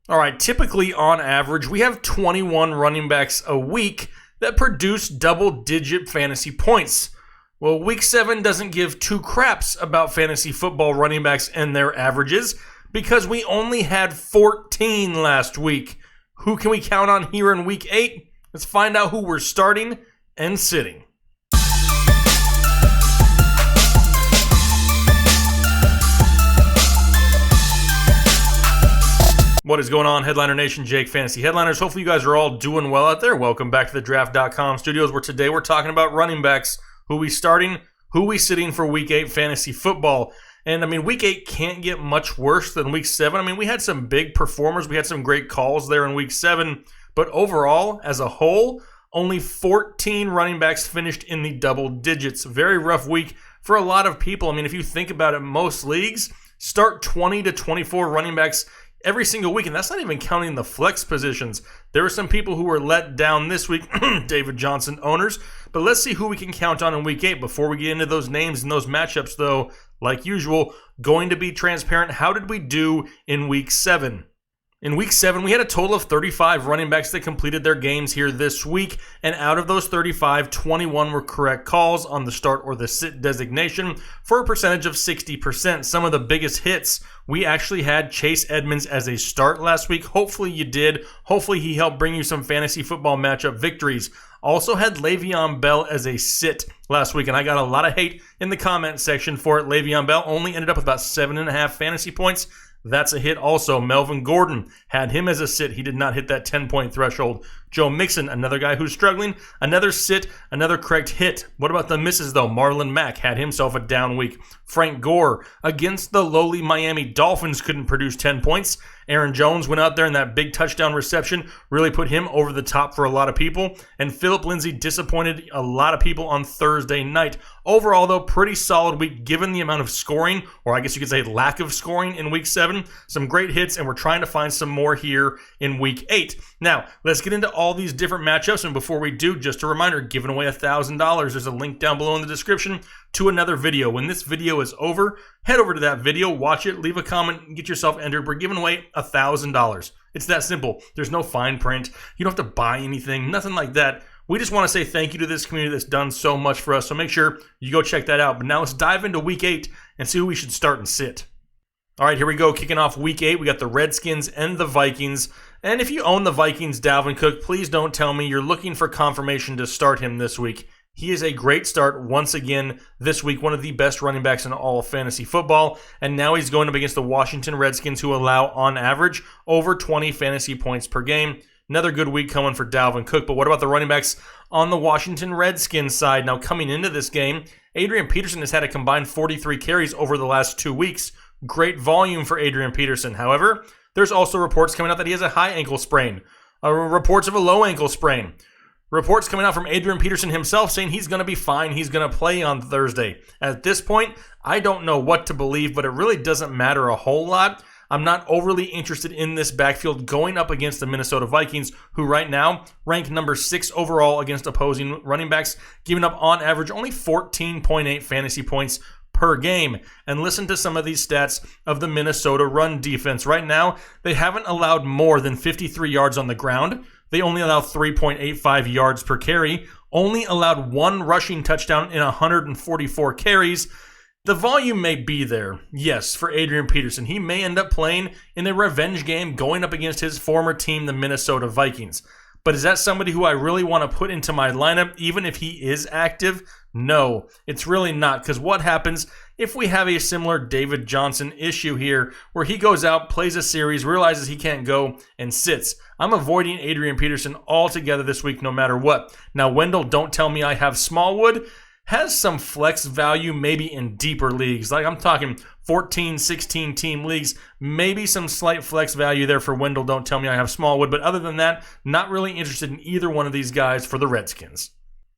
All right, typically on average, we have 21 running backs a week that produce double-digit fantasy points. Well, week 7 doesn't give two craps about fantasy football running backs and their averages because we only had 14 last week. Who can we count on here in week 8? Let's find out who we're starting and sitting. What is going on, Headliner Nation? Jake, Fantasy Headliners. Hopefully you guys are all doing well out there. Welcome back to the Draft.com studios, where today we're talking about running backs, who we starting, who we sitting for Week 8 fantasy football. And, Week 8 can't get much worse than Week 7. We had some big performers. We had some great calls there in Week 7. But overall, as a whole, only 14 running backs finished in the double digits. Very rough week for a lot of people. If you think about it, most leagues start 20 to 24 running backs every single week, and that's not even counting the flex positions. There were some people who were let down this week, David Johnson owners, but let's see who we can count on in Week 8. Before we get into those names and those matchups, though, like usual, going to be transparent. How did we do in Week 7? In Week 7, we had a total of 35 running backs that completed their games here this week, and out of those 35, 21 were correct calls on the start or the sit designation for a percentage of 60%. Some of the biggest hits, we actually had Chase Edmonds as a start last week. Hopefully you did. Hopefully he helped bring you some fantasy football matchup victories. Also had Le'Veon Bell as a sit last week, and I got a lot of hate in the comment section for it. Le'Veon Bell only ended up with about 7.5 fantasy points. That's a hit also. Melvin Gordon had him as a sit. He did not hit that 10-point threshold. Joe Mixon, another guy who's struggling. Another sit, another correct hit. What about the misses, though? Marlon Mack had himself a down week. Frank Gore against the lowly Miami Dolphins couldn't produce 10 points. Aaron Jones went out there and that big touchdown reception really put him over the top for a lot of people. And Phillip Lindsay disappointed a lot of people on Thursday night. Overall, though, pretty solid week given the amount of scoring, or I guess you could say lack of scoring in Week 7. Some great hits, and we're trying to find some more here in Week 8. Now, let's get into all these different matchups, and before we do, just a reminder, giving away $1,000. There's a link down below in the description to another video. When this video is over, head over to that video, watch it, leave a comment, and get yourself entered. We're giving away $1,000. It's that simple. There's no fine print. You don't have to buy anything, nothing like that. We just want to say thank you to this community that's done so much for us, so make sure you go check that out. But now let's dive into Week 8 and see who we should start and sit. All right, here we go. Kicking off Week 8, we got the Redskins and the Vikings. And if you own the Vikings, Dalvin Cook, please don't tell me you're looking for confirmation to start him this week. He is a great start once again this week, one of the best running backs in all of fantasy football. And now he's going up against the Washington Redskins, who allow, on average, over 20 fantasy points per game. Another good week coming for Dalvin Cook. But what about the running backs on the Washington Redskins side? Now, coming into this game, Adrian Peterson has had a combined 43 carries over the last 2 weeks. Great volume for Adrian Peterson. However, there's also reports coming out that he has a high ankle sprain, reports of a low ankle sprain. Reports coming out from Adrian Peterson himself saying he's going to be fine. He's going to play on Thursday. At this point, I don't know what to believe, but it really doesn't matter a whole lot. I'm not overly interested in this backfield going up against the Minnesota Vikings, who right now rank number 6 overall against opposing running backs, giving up on average only 14.8 fantasy points per game. And listen to some of these stats of the Minnesota run defense. Right now, they haven't allowed more than 53 yards on the ground. They only allow 3.85 yards per carry, only allowed 1 rushing touchdown in 144 carries. The volume may be there, yes, for Adrian Peterson. He may end up playing in a revenge game going up against his former team, the Minnesota Vikings. But is that somebody who I really want to put into my lineup, even if he is active? No, it's really not, because what happens if we have a similar David Johnson issue here, where he goes out, plays a series, realizes he can't go, and sits? I'm avoiding Adrian Peterson altogether this week, no matter what. Now, Wendell, don't tell me I have Smallwood. Has some flex value maybe in deeper leagues. Like I'm talking 14, 16 team leagues. Maybe some slight flex value there for Wendell. Don't tell me I have Smallwood. But other than that, not really interested in either one of these guys for the Redskins.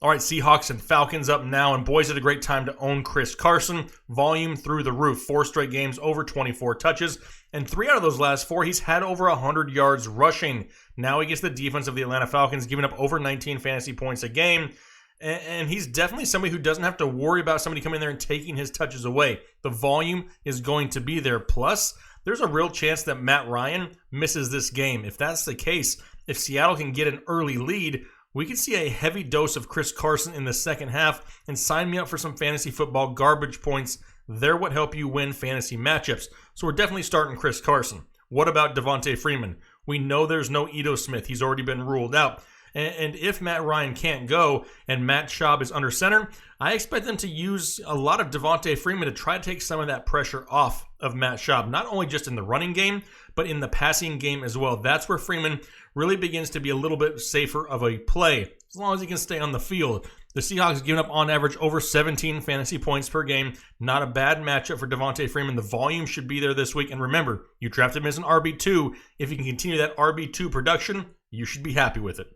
All right, Seahawks and Falcons up now. And boys, it's a great time to own Chris Carson. Volume through the roof. 4 straight games, over 24 touches. And 3 out of those last 4, he's had over 100 yards rushing. Now he gets the defense of the Atlanta Falcons, giving up over 19 fantasy points a game. And he's definitely somebody who doesn't have to worry about somebody coming in there and taking his touches away. The volume is going to be there. Plus, there's a real chance that Matt Ryan misses this game. If that's the case, if Seattle can get an early lead, we could see a heavy dose of Chris Carson in the second half, and sign me up for some fantasy football garbage points. They're what help you win fantasy matchups. So we're definitely starting Chris Carson. What about Devontae Freeman? We know there's no Ito Smith. He's already been ruled out. And if Matt Ryan can't go and Matt Schaub is under center, I expect them to use a lot of Devontae Freeman to try to take some of that pressure off of Matt Schaub, not only just in the running game, but in the passing game as well. That's where Freeman really begins to be a little bit safer of a play, as long as he can stay on the field. The Seahawks giving up on average over 17 fantasy points per game. Not a bad matchup for Devontae Freeman. The volume should be there this week. And remember, you drafted him as an RB2. If you can continue that RB2 production, you should be happy with it.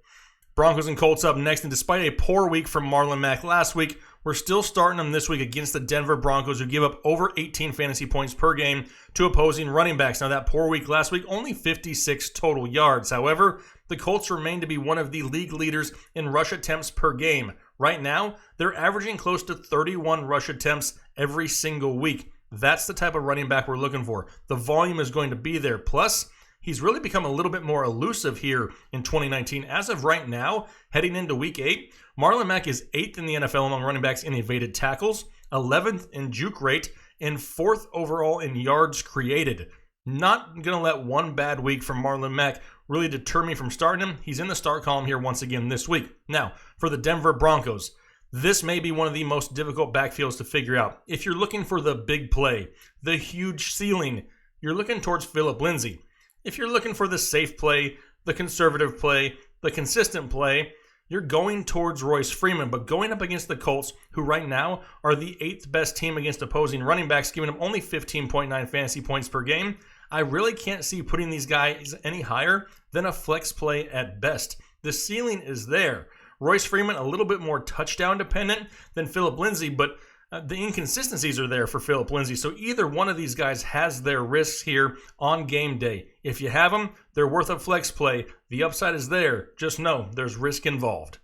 Broncos and Colts up next, and despite a poor week from Marlon Mack last week, we're still starting them this week against the Denver Broncos, who give up over 18 fantasy points per game to opposing running backs. Now, that poor week last week, only 56 total yards. However, the Colts remain to be one of the league leaders in rush attempts per game. Right now, they're averaging close to 31 rush attempts every single week. That's the type of running back we're looking for. The volume is going to be there. Plus, he's really become a little bit more elusive here in 2019. As of right now, heading into Week 8, Marlon Mack is 8th in the NFL among running backs in evaded tackles, 11th in juke rate, and 4th overall in yards created. Not going to let one bad week from Marlon Mack really deter me from starting him. He's in the start column here once again this week. Now, for the Denver Broncos, this may be one of the most difficult backfields to figure out. If you're looking for the big play, the huge ceiling, you're looking towards Phillip Lindsay. If you're looking for the safe play, the conservative play, the consistent play, you're going towards Royce Freeman. But going up against the Colts, who right now are the 8th best team against opposing running backs, giving them only 15.9 fantasy points per game, I really can't see putting these guys any higher than a flex play at best. The ceiling is there. Royce Freeman a little bit more touchdown dependent than Phillip Lindsay, but the inconsistencies are there for Phillip Lindsay. So either one of these guys has their risks here on game day. If you have them, they're worth a flex play. The upside is there. Just know there's risk involved.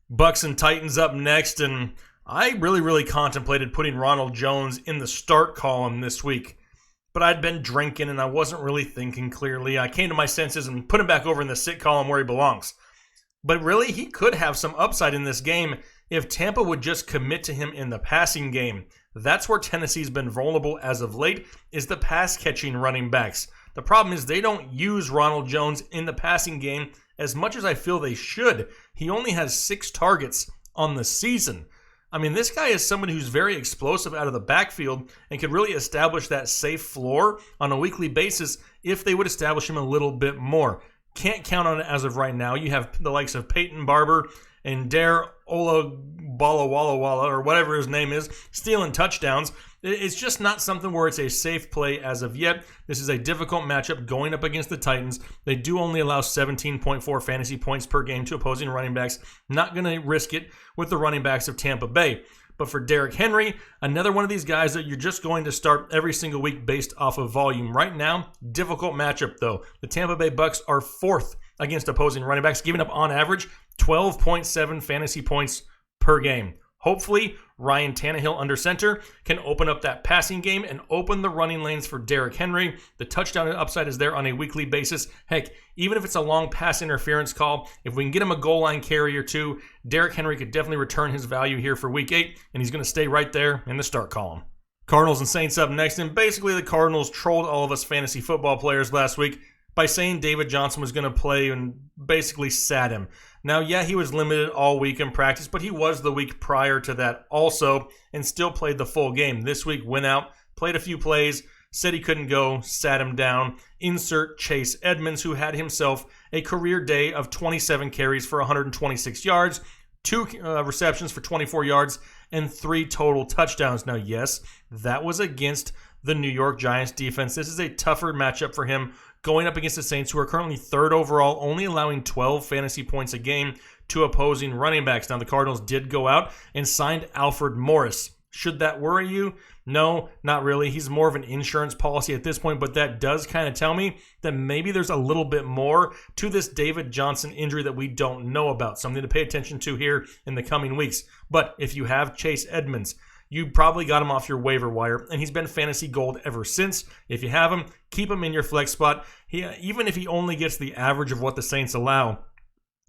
Bucks and Titans up next, and I really contemplated putting Ronald Jones in the start column this week. But I'd been drinking and I wasn't really thinking clearly. I came to my senses and put him back over in the sit column where he belongs. But really, he could have some upside in this game if Tampa would just commit to him in the passing game. That's where Tennessee's been vulnerable as of late, is the pass-catching running backs. The problem is they don't use Ronald Jones in the passing game as much as I feel they should. He only has 6 targets on the season. I mean, this guy is somebody who's very explosive out of the backfield and could really establish that safe floor on a weekly basis if they would establish him a little bit more. Can't count on it as of right now. You have the likes of Peyton Barber and Dare Olabalawala, or whatever his name is, stealing touchdowns. It's just not something where it's a safe play as of yet. This is a difficult matchup going up against the Titans. They do only allow 17.4 fantasy points per game to opposing running backs. Not going to risk it with the running backs of Tampa Bay. But for Derrick Henry, another one of these guys that you're just going to start every single week based off of volume. Right now, difficult matchup though. The Tampa Bay Bucks are 4th against opposing running backs, giving up on average 12.7 fantasy points per game. Hopefully, Ryan Tannehill under center can open up that passing game and open the running lanes for Derrick Henry. The touchdown upside is there on a weekly basis. Heck, even if it's a long pass interference call, if we can get him a goal line carry or two, Derrick Henry could definitely return his value here for Week 8, and he's going to stay right there in the start column. Cardinals and Saints up next, and basically the Cardinals trolled all of us fantasy football players last week by saying David Johnson was going to play and basically sat him. Now, yeah, he was limited all week in practice, but he was the week prior to that also and still played the full game. This week went out, played a few plays, said he couldn't go, sat him down. Insert Chase Edmonds, who had himself a career day of 27 carries for 126 yards, 2 receptions for 24 yards, and 3 total touchdowns. Now, yes, that was against the New York Giants defense. This is a tougher matchup for him going up against the Saints, who are currently 3rd overall, only allowing 12 fantasy points a game to opposing running backs. Now, the Cardinals did go out and signed Alfred Morris. Should that worry you? No, not really. He's more of an insurance policy at this point, but that does kind of tell me that maybe there's a little bit more to this David Johnson injury that we don't know about. Something to pay attention to here in the coming weeks. But if you have Chase Edmonds, you probably got him off your waiver wire, and he's been fantasy gold ever since. If you have him, keep him in your flex spot. Even if he only gets the average of what the Saints allow,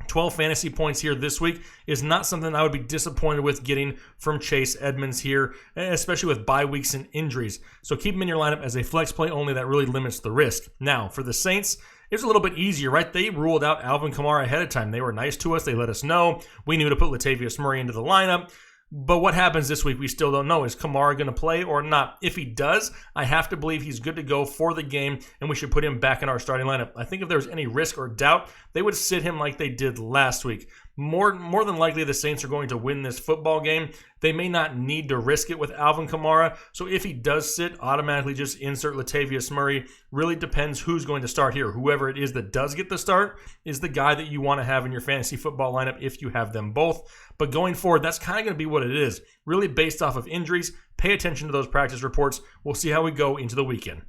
12 fantasy points here this week is not something I would be disappointed with getting from Chase Edmonds here, especially with bye weeks and injuries. So keep him in your lineup as a flex play only. That really limits the risk. Now, for the Saints, it's a little bit easier, right? They ruled out Alvin Kamara ahead of time. They were nice to us. They let us know. We knew to put Latavius Murray into the lineup. But what happens this week, we still don't know. Is Kamara going to play or not? If he does, I have to believe he's good to go for the game, and we should put him back in our starting lineup. I think if there's any risk or doubt, they would sit him like they did last week. More than likely, the Saints are going to win this football game. They may not need to risk it with Alvin Kamara, so if he does sit, automatically just insert Latavius Murray. Really depends who's going to start here. Whoever it is that does get the start is the guy that you want to have in your fantasy football lineup if you have them both. But going forward, that's kind of going to be what it is. Really based off of injuries. Pay attention to those practice reports. We'll see how we go into the weekend.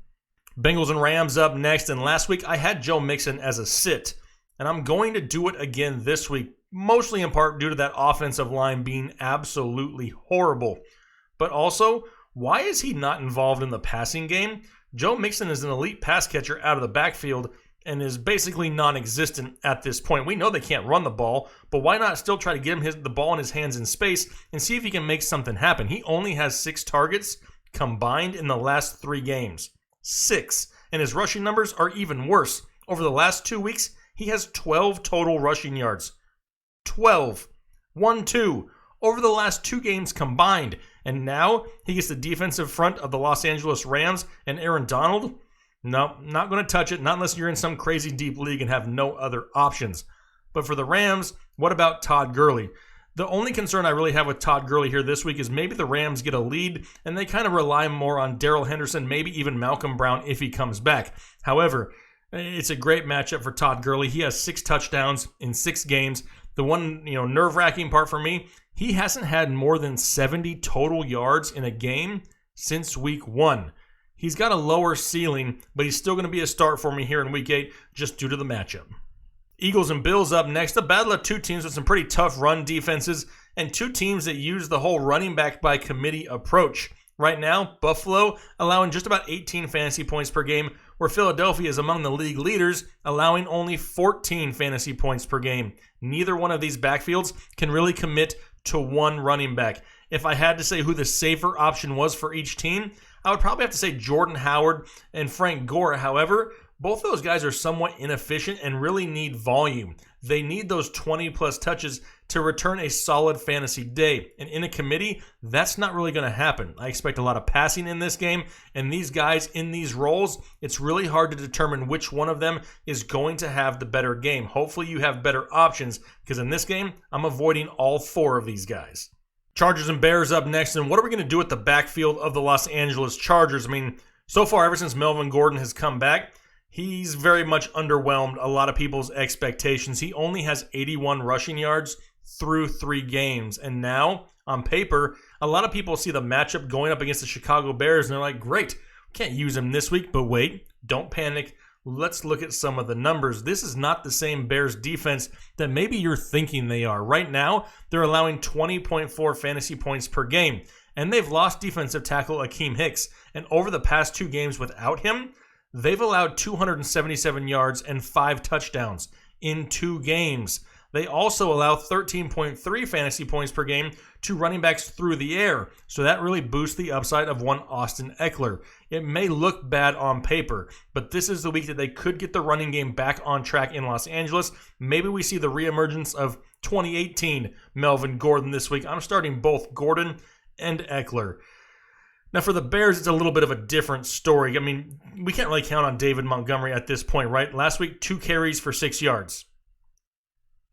Bengals and Rams up next, and last week I had Joe Mixon as a sit, and I'm going to do it again this week. Mostly in part due to that offensive line being absolutely horrible. But also, why is he not involved in the passing game? Joe Mixon is an elite pass catcher out of the backfield and is basically non-existent at this point. We know they can't run the ball, but why not still try to get him the ball in his hands in space and see if he can make something happen? He only has 6 targets combined in the last 3 games. 6. And his rushing numbers are even worse. Over the last 2 weeks, he has 12 total rushing yards. 12. 1-2 over the last 2 games combined. And now he gets the defensive front of the Los Angeles Rams and Aaron Donald. No, not going to touch it, not unless you're in some crazy deep league and have no other options. But for the Rams, what about Todd Gurley? The only concern I really have with Todd Gurley here this week is maybe the Rams get a lead and they kind of rely more on Darrell Henderson, maybe even Malcolm Brown if he comes back. However, it's a great matchup for Todd Gurley. He has 6 touchdowns in 6 games. The one, nerve-wracking part for me, he hasn't had more than 70 total yards in a game since week 1. He's got a lower ceiling, but he's still going to be a start for me here in week 8 just due to the matchup. Eagles and Bills up next. A battle of 2 teams with some pretty tough run defenses and 2 teams that use the whole running back by committee approach. Right now, Buffalo allowing just about 18 fantasy points per game, where Philadelphia is among the league leaders, allowing only 14 fantasy points per game. Neither one of these backfields can really commit to one running back. If I had to say who the safer option was for each team, I would probably have to say Jordan Howard and Frank Gore. However, both of those guys are somewhat inefficient and really need volume. They need those 20-plus touches to return a solid fantasy day. And in a committee, that's not really going to happen. I expect a lot of passing in this game, and these guys in these roles, it's really hard to determine which one of them is going to have the better game. Hopefully you have better options, because in this game, I'm avoiding all 4 of these guys. Chargers and Bears up next, and what are we going to do with the backfield of the Los Angeles Chargers? I mean, so far, ever since Melvin Gordon has come back, he's very much underwhelmed a lot of people's expectations. He only has 81 rushing yards through 3 games. And now, on paper, a lot of people see the matchup going up against the Chicago Bears, and they're like, great, can't use him this week. But wait, don't panic. Let's look at some of the numbers. This is not the same Bears defense that maybe you're thinking they are. Right now, they're allowing 20.4 fantasy points per game. And they've lost defensive tackle Akeem Hicks. And over the past 2 games without him, they've allowed 277 yards and 5 touchdowns in 2 games. They also allow 13.3 fantasy points per game to running backs through the air. So that really boosts the upside of one Austin Eckler. It may look bad on paper, but this is the week that they could get the running game back on track in Los Angeles. Maybe we see the reemergence of 2018 Melvin Gordon this week. I'm starting both Gordon and Eckler. Now, for the Bears, it's a little bit of a different story. I mean, we can't really count on David Montgomery at this point, right? Last week, 2 carries for 6 yards.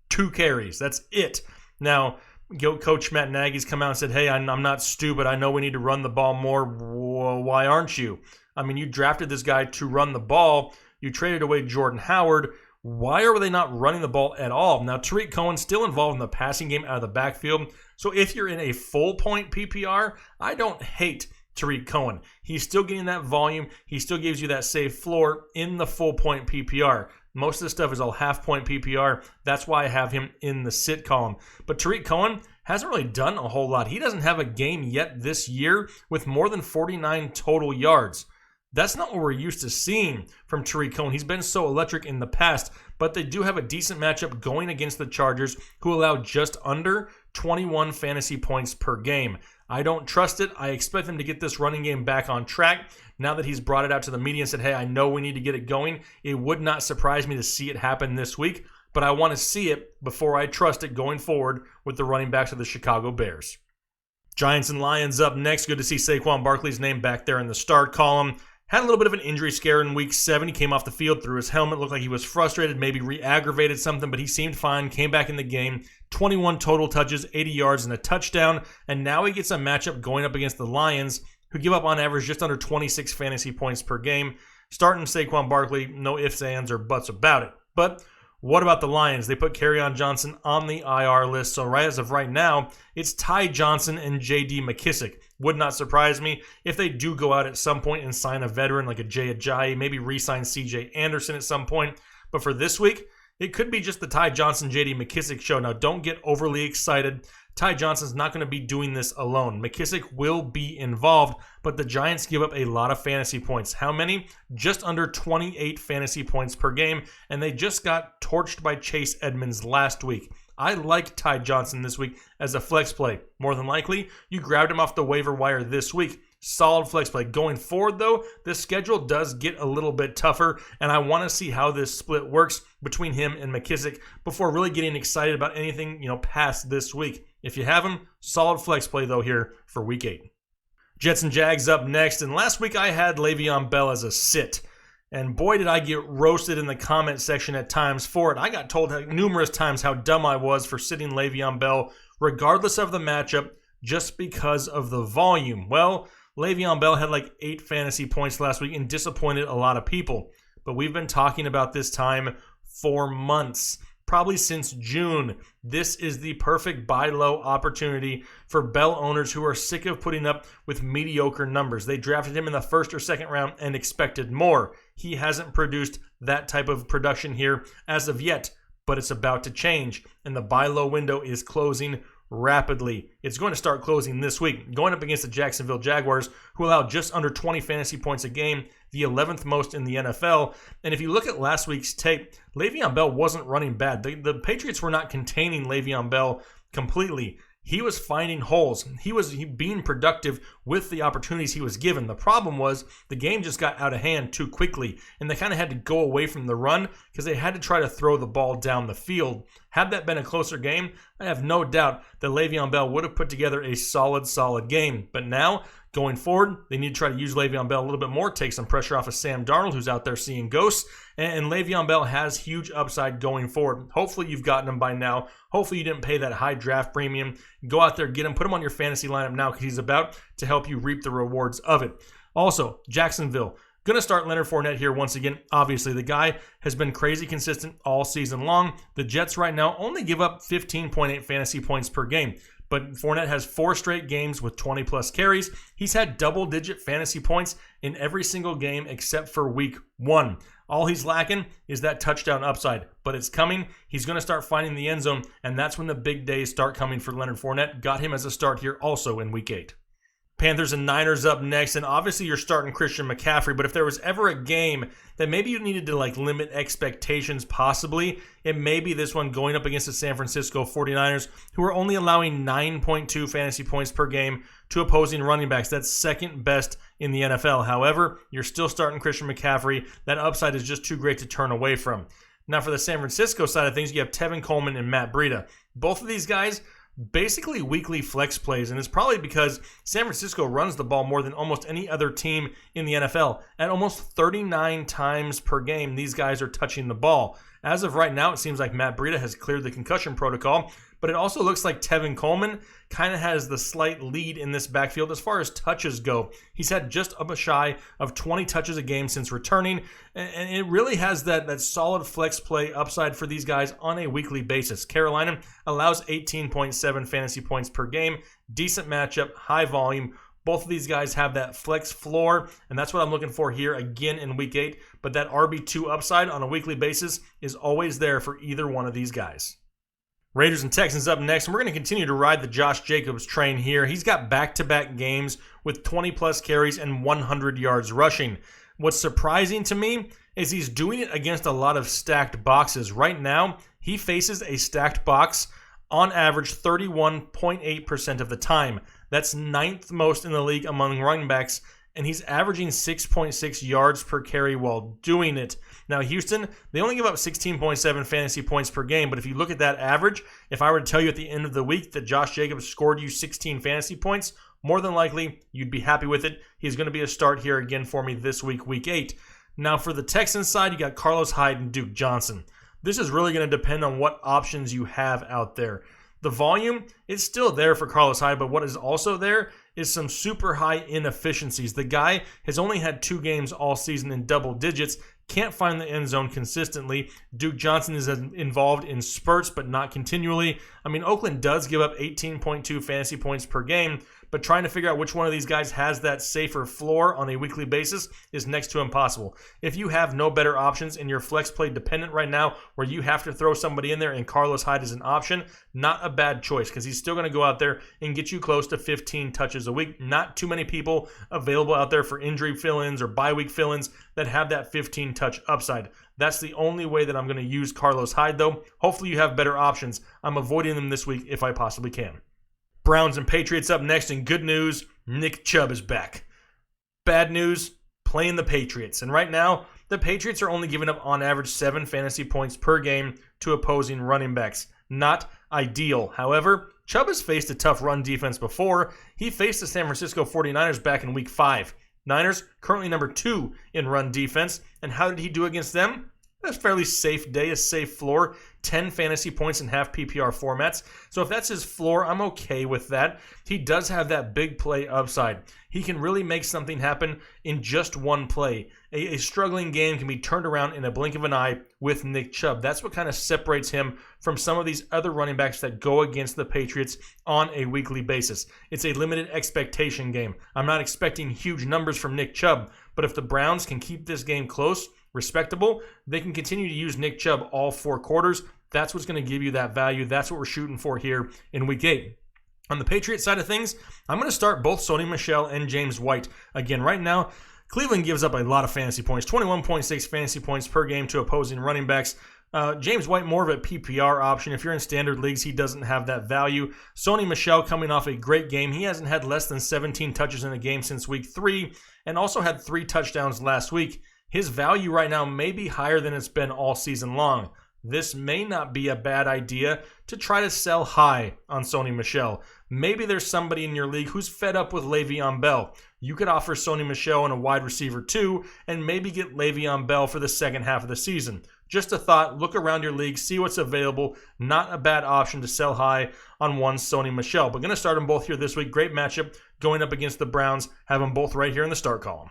2 carries. That's it. Now, Coach Matt Nagy's come out and said, hey, I'm not stupid. I know we need to run the ball more. Why aren't you? I mean, you drafted this guy to run the ball. You traded away Jordan Howard. Why are they not running the ball at all? Now, Tariq Cohen's still involved in the passing game out of the backfield. So if you're in a full-point PPR, I don't hate Tariq Cohen. He's still getting that volume. He still gives you that safe floor in the full-point PPR. Most of the stuff is all half-point PPR. That's why I have him in the sit column. But Tariq Cohen hasn't really done a whole lot. He doesn't have a game yet this year with more than 49 total yards. That's not what we're used to seeing from Tariq Cohen. He's been so electric in the past, but they do have a decent matchup going against the Chargers, who allow just under 21 fantasy points per game. I don't trust it. I expect them to get this running game back on track. Now that he's brought it out to the media and said, hey, I know we need to get it going, it would not surprise me to see it happen this week, but I want to see it before I trust it going forward with the running backs of the Chicago Bears. Giants and Lions up next. Good to see Saquon Barkley's name back there in the start column. Had a little bit of an injury scare in week 7. He came off the field, threw his helmet, looked like he was frustrated, maybe re-aggravated something, but he seemed fine, came back in the game. 21 total touches, 80 yards, and a touchdown. And now he gets a matchup going up against the Lions, who give up on average just under 26 fantasy points per game. Starting Saquon Barkley, no ifs, ands, or buts about it. But what about the Lions? They put Kerryon Johnson on the IR list, so right as of right now, it's Ty Johnson and J.D. McKissic. Would not surprise me if they do go out at some point and sign a veteran like a Jay Ajayi, maybe re-sign C.J. Anderson at some point. But for this week, it could be just the Ty Johnson, J.D. McKissic show. Now, don't get overly excited. Ty Johnson's not going to be doing this alone. McKissic will be involved, but the Giants give up a lot of fantasy points. How many? Just under 28 fantasy points per game, and they just got torched by Chase Edmonds last week. I like Ty Johnson this week as a flex play. More than likely, you grabbed him off the waiver wire this week. Solid flex play. Going forward, though, the schedule does get a little bit tougher, and I want to see how this split works between him and McKissic before really getting excited about anything, past this week. If you have him, solid flex play, though, here for Week 8. Jets and Jags up next, and last week I had Le'Veon Bell as a sit. And boy, did I get roasted in the comment section at times for it. I got told numerous times how dumb I was for sitting Le'Veon Bell, regardless of the matchup, just because of the volume. Well, Le'Veon Bell had like 8 fantasy points last week and disappointed a lot of people. But we've been talking about this time for months, probably since June. This is the perfect buy low opportunity for Bell owners who are sick of putting up with mediocre numbers. They drafted him in the first or second round and expected more. He hasn't produced that type of production here as of yet, but it's about to change, and the buy low window is closing rapidly. It's going to start closing this week, going up against the Jacksonville Jaguars, who allow just under 20 fantasy points a game, the 11th most in the NFL. And if you look at last week's tape, Le'Veon Bell wasn't running bad. The Patriots were not containing Le'Veon Bell completely. He was finding holes. He was being productive with the opportunities he was given. The problem was the game just got out of hand too quickly, and they kind of had to go away from the run because they had to try to throw the ball down the field. Had that been a closer game, I have no doubt that Le'Veon Bell would have put together a solid game. But now, going forward, they need to try to use Le'Veon Bell a little bit more, take some pressure off of Sam Darnold, who's out there seeing ghosts, and Le'Veon Bell has huge upside going forward. Hopefully you've gotten him by now. Hopefully you didn't pay that high draft premium. Go out there, get him, put him on your fantasy lineup now because he's about to help you reap the rewards of it. Also, Jacksonville. Going to start Leonard Fournette here once again. Obviously, the guy has been crazy consistent all season long. The Jets right now only give up 15.8 fantasy points per game. But Fournette has 4 straight games with 20-plus carries. He's had double-digit fantasy points in every single game except for week 1. All he's lacking is that touchdown upside, but it's coming. He's going to start finding the end zone, and that's when the big days start coming for Leonard Fournette. Got him as a start here also in week 8. Panthers and Niners up next, and obviously you're starting Christian McCaffrey, but if there was ever a game that maybe you needed to limit expectations possibly, it may be this one going up against the San Francisco 49ers, who are only allowing 9.2 fantasy points per game to opposing running backs. That's second best in the NFL. However, you're still starting Christian McCaffrey. That upside is just too great to turn away from. Now for the San Francisco side of things, you have Tevin Coleman and Matt Breida. Both of these guys basically weekly flex plays, and it's probably because San Francisco runs the ball more than almost any other team in the NFL. At almost 39 times per game, these guys are touching the ball. As of right now, it seems like Matt Breida has cleared the concussion protocol, but it also looks like Tevin Coleman kind of has the slight lead in this backfield as far as touches go. He's had just up shy of 20 touches a game since returning, and it really has that solid flex play upside for these guys on a weekly basis. Carolina allows 18.7 fantasy points per game. Decent matchup, high volume. Both of these guys have that flex floor, and that's what I'm looking for here again in week 8. But that RB2 upside on a weekly basis is always there for either one of these guys. Raiders and Texans up next, and we're going to continue to ride the Josh Jacobs train here. He's got back-to-back games with 20-plus carries and 100 yards rushing. What's surprising to me is he's doing it against a lot of stacked boxes. Right now, he faces a stacked box on average 31.8% of the time. That's ninth most in the league among running backs, and he's averaging 6.6 yards per carry while doing it. Now, Houston, they only give up 16.7 fantasy points per game, but if you look at that average, if I were to tell you at the end of the week that Josh Jacobs scored you 16 fantasy points, more than likely, you'd be happy with it. He's going to be a start here again for me this week, week 8. Now, for the Texans side, you got Carlos Hyde and Duke Johnson. This is really going to depend on what options you have out there. The volume is still there for Carlos Hyde, but what is also there is some super high inefficiencies. The guy has only had 2 games all season in double digits, can't find the end zone consistently. Duke Johnson is involved in spurts, but not continually. I mean, Oakland does give up 18.2 fantasy points per game, but trying to figure out which one of these guys has that safer floor on a weekly basis is next to impossible. If you have no better options and you're flex play dependent right now where you have to throw somebody in there and Carlos Hyde is an option, not a bad choice because he's still going to go out there and get you close to 15 touches a week. Not too many people available out there for injury fill-ins or bye week fill-ins that have that 15 touch upside. That's the only way that I'm going to use Carlos Hyde though. Hopefully you have better options. I'm avoiding them this week if I possibly can. Browns and Patriots up next, and good news, Nick Chubb is back. Bad news, playing the Patriots. And right now, the Patriots are only giving up on average 7 fantasy points per game to opposing running backs. Not ideal. However, Chubb has faced a tough run defense before. He faced the San Francisco 49ers back in week 5. Niners currently number 2 in run defense. And how did he do against them? That's a fairly safe day, a safe floor, 10 fantasy points in half PPR formats. So if that's his floor, I'm okay with that. He does have that big play upside. He can really make something happen in just one play. A struggling game can be turned around in a blink of an eye with Nick Chubb. That's what kind of separates him from some of these other running backs that go against the Patriots on a weekly basis. It's a limited expectation game. I'm not expecting huge numbers from Nick Chubb, but if the Browns can keep this game close, respectable, they can continue to use Nick Chubb all 4 quarters. That's what's going to give you that value. That's what we're shooting for here in week 8. On the Patriots side of things, I'm going to start both Sony Michel and James White. Again, right now, Cleveland gives up a lot of fantasy points, 21.6 fantasy points per game to opposing running backs. James White, more of a PPR option. If you're in standard leagues, he doesn't have that value. Sony Michel coming off a great game. He hasn't had less than 17 touches in a game since week 3 and also had 3 touchdowns last week. His value right now may be higher than it's been all season long. This may not be a bad idea to try to sell high on Sony Michel. Maybe there's somebody in your league who's fed up with Le'Veon Bell. You could offer Sony Michel and a wide receiver too, and maybe get Le'Veon Bell for the second half of the season. Just a thought, look around your league, see what's available. Not a bad option to sell high on one Sony Michel. But going to start them both here this week. Great matchup going up against the Browns. Have them both right here in the start column.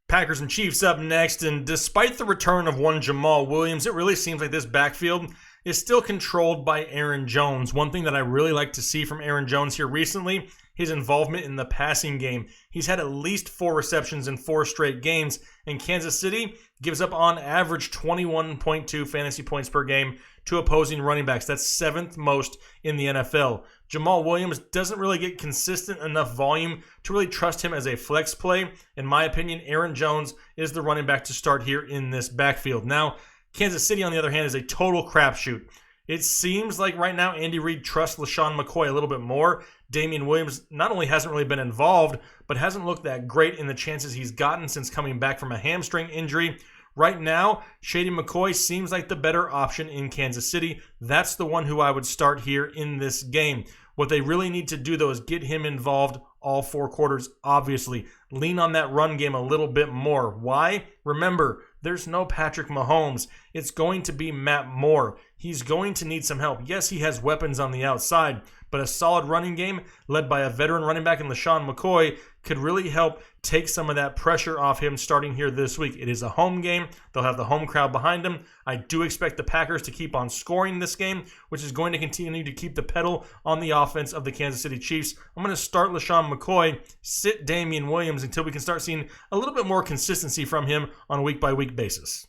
Packers and Chiefs up next, and despite the return of one Jamal Williams, it really seems like this backfield is still controlled by Aaron Jones. One thing that I really like to see from Aaron Jones here recently, his involvement in the passing game. He's had at least 4 receptions in 4 straight games, and Kansas City gives up on average 21.2 fantasy points per game to opposing running backs. That's 7th most in the NFL. Jamal Williams doesn't really get consistent enough volume to really trust him as a flex play. In my opinion, Aaron Jones is the running back to start here in this backfield. Now, Kansas City, on the other hand, is a total crapshoot. It seems like right now Andy Reid trusts LaShawn McCoy a little bit more. Damian Williams not only hasn't really been involved, but hasn't looked that great in the chances he's gotten since coming back from a hamstring injury. Right now, Shady McCoy seems like the better option in Kansas City. That's the one who I would start here in this game. What they really need to do, though, is get him involved all 4 quarters, obviously. Lean on that run game a little bit more. Why? Remember, there's no Patrick Mahomes. It's going to be Matt Moore. He's going to need some help. Yes, he has weapons on the outside, but a solid running game led by a veteran running back in LaShawn McCoy could really help take some of that pressure off him starting here this week. It is a home game. They'll have the home crowd behind them. I do expect the Packers to keep on scoring this game, which is going to continue to keep the pedal on the offense of the Kansas City Chiefs. I'm going to start LaShawn McCoy, sit Damian Williams until we can start seeing a little bit more consistency from him on a week-by-week basis.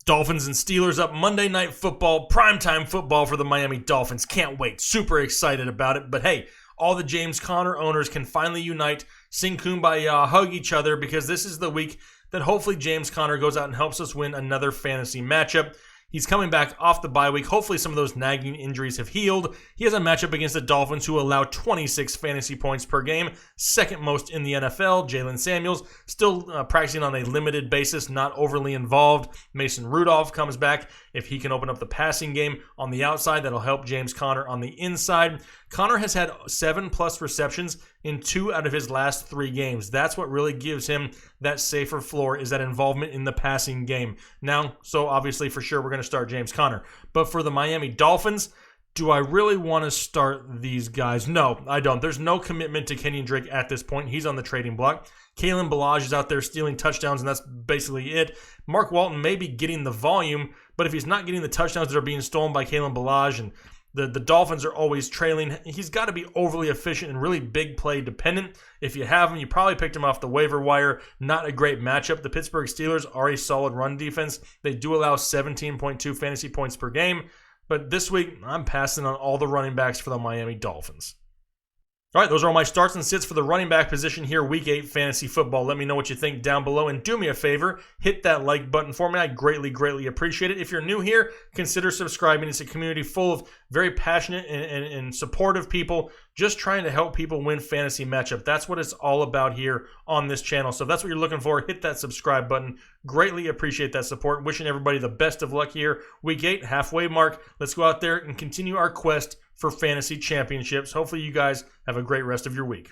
Dolphins and Steelers up Monday Night Football, primetime football for the Miami Dolphins. Can't wait. Super excited about it. But hey, all the James Conner owners can finally unite, sing Kumbaya, hug each other, because this is the week that hopefully James Conner goes out and helps us win another fantasy matchup. He's coming back off the bye week. Hopefully some of those nagging injuries have healed. He has a matchup against the Dolphins, who allow 26 fantasy points per game, second most in the NFL. Jalen Samuels still practicing on a limited basis, not overly involved. Mason Rudolph comes back. If he can open up the passing game on the outside, that'll help James Conner on the inside. Conner has had 7+ receptions in 2 out of his last 3 games. That's what really gives him that safer floor, is that involvement in the passing game. Now, so obviously for sure we're going to start James Conner. But for the Miami Dolphins, do I really want to start these guys? No, I don't. There's no commitment to Kenyon Drake at this point. He's on the trading block. Kalen Ballage is out there stealing touchdowns, and that's basically it. Mark Walton may be getting the volume, but if he's not getting the touchdowns that are being stolen by Kalen Ballage, and the Dolphins are always trailing, he's got to be overly efficient and really big play dependent. If you have him, you probably picked him off the waiver wire. Not a great matchup. The Pittsburgh Steelers are a solid run defense. They do allow 17.2 fantasy points per game. But this week, I'm passing on all the running backs for the Miami Dolphins. All right, those are all my starts and sits for the running back position here, Week 8 fantasy football. Let me know what you think down below, and do me a favor, hit that like button for me. I greatly, greatly appreciate it. If you're new here, consider subscribing. It's a community full of very passionate and supportive people just trying to help people win fantasy matchup. That's what it's all about here on this channel. So if that's what you're looking for, hit that subscribe button. Greatly appreciate that support. Wishing everybody the best of luck here. Week 8, halfway mark. Let's go out there and continue our quest for fantasy championships. Hopefully you guys have a great rest of your week.